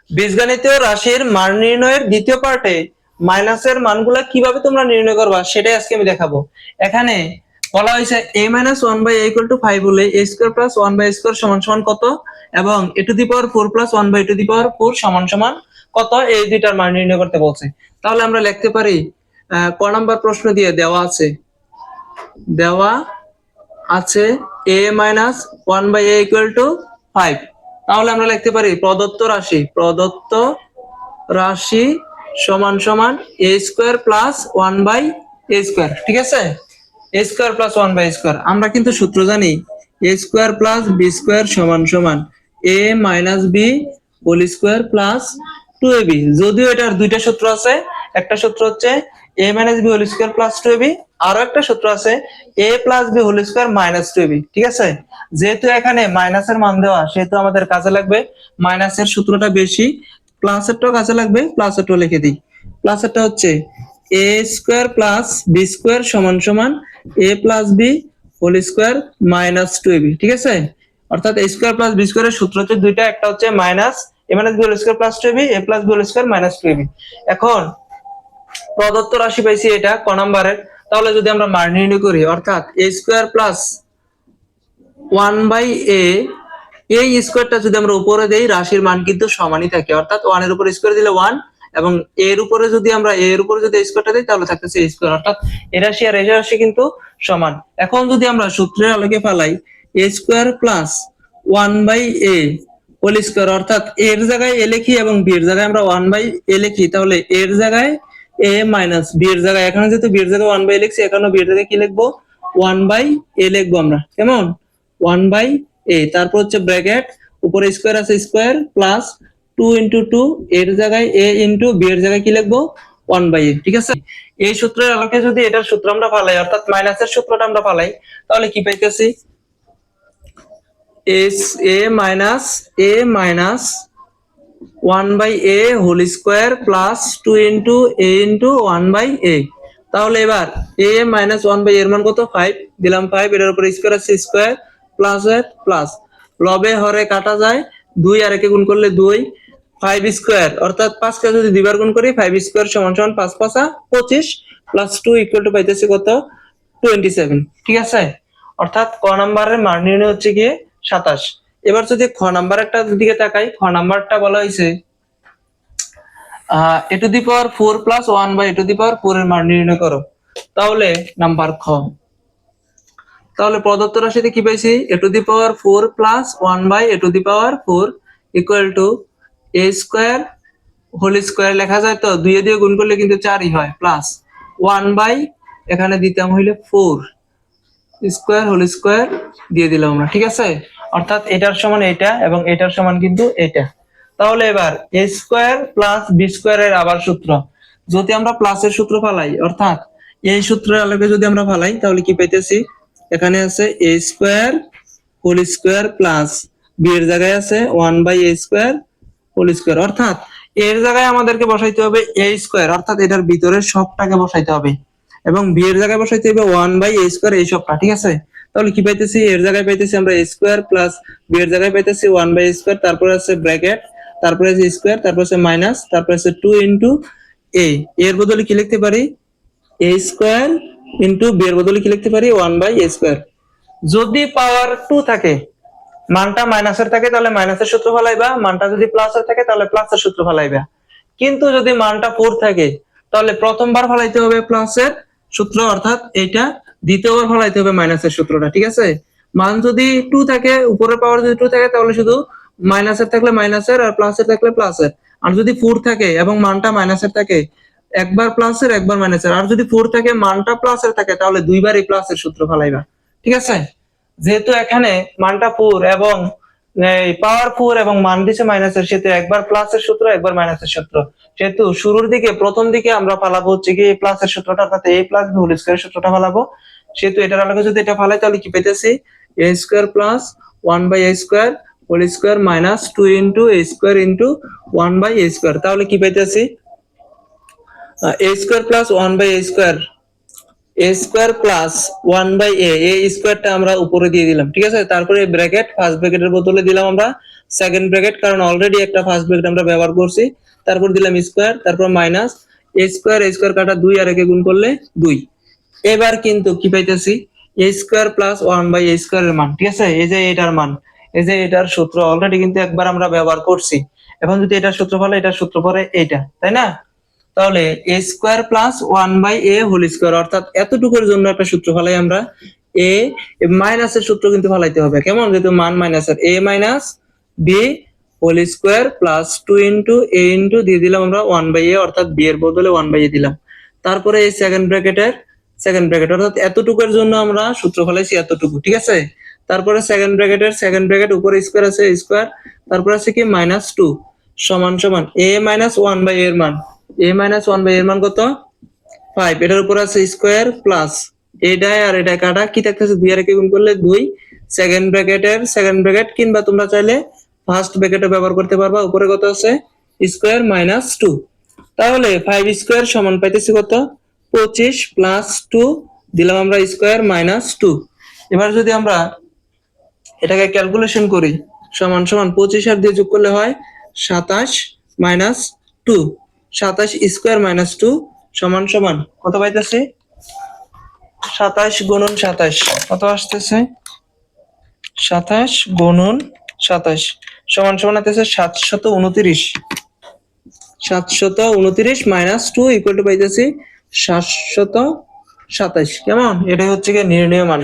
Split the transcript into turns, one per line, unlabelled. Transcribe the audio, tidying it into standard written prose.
বীজগণিতীয় রাশির মান নির্ণয়ের দ্বিতীয় পার্টে মাইনাসের মানগুলা কিভাবে তোমরা নির্ণয় করবা সেটাই আজকে আমি দেখাবো। এখানে বলা হয়েছে a - 1/a = 5 হলে a² + 1/a² সমান সমান কত, এবং a to the power 4 + 1/a to the power 4 সমান সমান কত, এই দুইটার মান নির্ণয় করতে বলছে। তাহলে আমরা লিখতে পারি, ক নাম্বার প্রশ্ন দিয়ে দেওয়া আছে a - 1/a = 5। তাহলে আমরা লিখতে পারি প্রদত্ত রাশি সমান সমান a² + 1/a²। ঠিক আছে, a² + 1/a²। আমরা কিন্তু সূত্র জানি a² + b² সমান সমান a - b² + 2ab। যদিও এটার দুইটা সূত্র আছে, একটা সূত্র হচ্ছে a - b² + 2ab, আরো একটা সূত্র আছে a + b² - 2ab। ঠিক আছে, যেহেতু এখানে মাইনাসের মান দেওয়া সেহেতু আমাদের কাজে লাগবে মাইনাসের সূত্রটা বেশি, প্লাসেরটাও কাজে লাগবে, প্লাসেরটাও লিখে দিই। প্লাসেরটা হচ্ছে a² + b² সমান সমান a + b² - 2ab। ঠিক আছে, অর্থাৎ a² + b² এর সূত্র হচ্ছে দুইটা, একটা হচ্ছে minus a - b² + 2ab, a + b² - 2ab। এখন প্রদত্ত রাশি পাইছি এটা ক নাম্বারের। তাহলে যদি আমরা মান নির্ণয় করি, অর্থাৎ a² + 1/a, এই স্কয়ারটা যদি আমরা উপরে দেই রাশির মান কিন্তু সমানই থাকে, অর্থাৎ 1 এর উপর স্কয়ার দিলে 1, এবং এর উপরে যদি আমরা স্কয়ারটা দেই তাহলে থাকতেছে a স্কয়ার, অর্থাৎ এই রাশি আর এই রাশি কিন্তু সমান। এখন যদি আমরা সূত্রের আলোকে ফালাই a² + 1/a হোল স্কয়ার, অর্থাৎ এর জায়গায় a লিখি এবং b এর জায়গায় আমরা 1/a লিখি, তাহলে এর জায়গায় a - b এর জায়গায়, এখানে যেহেতু b এর জায়গায় 1/a লিখছি, এখানেও b এর জায়গায় কি লিখবো, 1/a লিখবো আমরা। কেমন, 1/a, তারপর হচ্ছে ব্র্যাকেট, উপরে স্কয়ার আছে স্কয়ার, প্লাস 2 * 2, এর জায়গায় a * b এর জায়গায় কি লিখবো, 1/a। ঠিক আছে, এই সূত্রের আলোকে যদি এটার সূত্র আমরা ফালাই, অর্থাৎ মাইনাসের সূত্রটা আমরা ফালাই, তাহলে কি পাইতেছি, a - 1/a whole square plus 2 * a * 1/a। তাহলে এবার a - 1/a এর মান কত, 5 দিলাম, 5, এর উপর স্কয়ার আছে স্কয়ার, প্লাস এর প্লাস, লবে হরে কাটা যায়, 2 আর একে গুণ করলে 2, 5 স্কয়ার, অর্থাৎ 5 কে যদি দুইবার গুণ করি 5 স্কয়ার সমান সমান 5 × 5 = 25 প্লাস 2 = পাইতেছি কত, 27। ঠিক আছে, অর্থাৎ ক নাম্বারের মান নির্ণয় হচ্ছে গিয়ে 27। এবার যদি খ নাম্বারটার দিকে তাকাই, খ নাম্বারটা বলা হয়েছে a to the power 4 + 1/a to the power 4 এর মান নির্ণয় করো। তাহলে নাম্বার খ, তাহলে প্রদত্ত রাশিতে কি পাইছি, a to the power 4 + 1/a to the power 4 = a² whole square লেখা যায়, তো 2 দিয়ে গুণ করলে কিন্তু 4ই হয়, প্লাস 1/ এখানে দিতাম হইলে 4 স্কয়ার হোল স্কয়ার দিয়ে দিলাম আমরা। ঠিক আছে, অর্থাৎ এটার সমান এটা এবং এটার সমান কিন্তু এটা। তাহলে এবার a² + b² এর আবার সূত্র, যদি আমরা প্লাসের সূত্র ফালাই, অর্থাৎ এই সূত্রের আলোকে যদি আমরা ফালাই, তাহলে কি পাইতেছি, এখানে আছে a² whole square plus b এর জায়গায় আছে 1/a² হোল স্কয়ার, অর্থাৎ এর জায়গায় আমাদেরকে বসাইতে হবে a², অর্থাৎ এটার ভিতরের সবটাকে বসাইতে হবে, এবং b এর জায়গায় বসাইতে হবে 1/a², এই সবটা। ঠিক আছে, তাহলে কি পাইতেছি, এর জায়গায় পাইতেছি আমরা a² প্লাস b এর জায়গায় পাইতেছি 1/a², তারপরে আছে ব্র্যাকেট, তারপরে আছে স্কয়ার, তারপরে আছে মাইনাস, তারপরে আছে 2 * a, এর বদলে কি লিখতে পারি, a² * b এর বদলে কি লিখতে পারি, 1/a²। যদি পাওয়ার 2 থাকে, মানটা মাইনাসের থাকে, তাহলে মাইনাসের সূত্র ফলাইবা, মানটা যদি প্লাসের থাকে তাহলে প্লাসের সূত্র ফলাইবা। কিন্তু যদি মানটা 4 থাকে, তাহলে প্রথমবার ফলাইতে হবে প্লাসের সূত্র, অর্থাৎ এইটা, দ্বিতীয়বার ফলাইতে হবে মাইনাসের সূত্রটা। ঠিক আছে, মান যদি 2 থাকে, উপরের পাওয়ার যদি 2 থাকে, তাহলে শুধু মাইনাসের থাকলে মাইনাসের, আর প্লাসের থাকলে প্লাসের। আর যদি 4 থাকে এবং মানটা মাইনাসের থাকে, একবার প্লাসের একবার মাইনাসের। আর যদি 4 থাকে, মানটা প্লাসের থাকে, তাহলে দুইবারই প্লাসের সূত্র ফলাইবা। ঠিক আছে, যেহেতু এখানে মানটা 4 এবং পাওয়ার 4 এবং মান দিছে মাইনাসের, সেহেতু একবার প্লাসের সূত্র একবার মাইনাসের সূত্র, সেহেতু শুরুর দিকে প্রথম দিকে আমরা ফালাবো হচ্ছে কি প্লাসের সূত্রটা, অর্থাৎ a + b হোল স্কয়ার সূত্রটা ফালাবো। সেহেতু এটার আলোকে যদি এটা ফালাই, তাহলে কি পেতেছি, a² + 1/a² whole square minus 2 * a² * 1/a²। তাহলে কি পাইতেছি, a² + 1/a², a² + 1/a, এই স্কয়ারটা আমরা উপরে দিয়ে দিলাম। ঠিক আছে, তারপরে ব্র্যাকেট, ফার্স্ট ব্র্যাকেটের বদলে দিলাম আমরা সেকেন্ড ব্র্যাকেট, কারণ অলরেডি একটা ফার্স্ট ব্র্যাকেট আমরা ব্যবহার করছি, তারপর দিলাম স্কোয়ার, তারপর মাইনাস এ স্কোয়ার কাটা 2 আর একে গুণ করলে 2। এবার কিন্তু কি পাইতেছি, এ স্কোয়ার প্লাস 1/a স্কোয়ারের মান, ঠিক আছে, এই যে এটার মান, এই যে এটার সূত্র অলরেডি কিন্তু একবার আমরা ব্যবহার করছি। এখন যদি এটার সূত্র ফলে, এটার সূত্র পরে এইটা, তাই না? তাহলে A square plus 1/a whole square, অর্থাৎ এতটুকুর জন্য একটা সূত্র ফলাই আমরা, এ মাইনাসের সূত্র কিন্তু ফলাইতে হবে, কেমন, যেহেতু মান মাইনাসের, A minus B whole square plus 2 into A into দিয়ে দিলাম আমরা 1/a, অর্থাৎ বি এর বদলে 1/a দিলাম। তারপরে এই সেকেন্ড ব্র্যাকেট অর্থাৎ এতটুকুর জন্য আমরা সূত্র ফলাইছি এতটুকু, ঠিক আছে। তারপরে সেকেন্ড ব্র্যাকেট উপরে স্কোয়ার আছে স্কোয়ার, তারপর আছে কি -2 সমান সমান a মাইনাস 1/a এর মান, a মাইনাস 1/a এর মান কত, 5। এটার উপর আছে স্কোয়ার প্লাস এটাই আর এটা কাটা কি থাকতেছে, 2 আর একে গুণ করলে 2। সেকেন্ড ব্র্যাকেট কিংবা তোমরা চাইলে ফার্স্ট ব্র্যাকেটে ব্যবহার করতে পারবা। উপরে কত আছে, স্কোয়ার -2। তাহলে 5 স্কোয়ার সমান পাইতেছি কত, 25 প্লাস 2 দিলাম আমরা স্কোয়ার -2। এবার যদি আমরা এটাকে ক্যালকুলেশন করি, সমান সমান 25 আর দিয়ে যোগ করলে হয় 27 -2, 27 স্কোয়ার -2 সমান সমান কত পাইতেছে, 27 গুণন 27 কত আসতেছে, 27 গুণন 27 সমান সমান আসতেছে 729। 729 -2 ইকুয়াল টু পাইতেছি 727। কেমন, এটাই হচ্ছে গিয়ে নির্ণয় মান।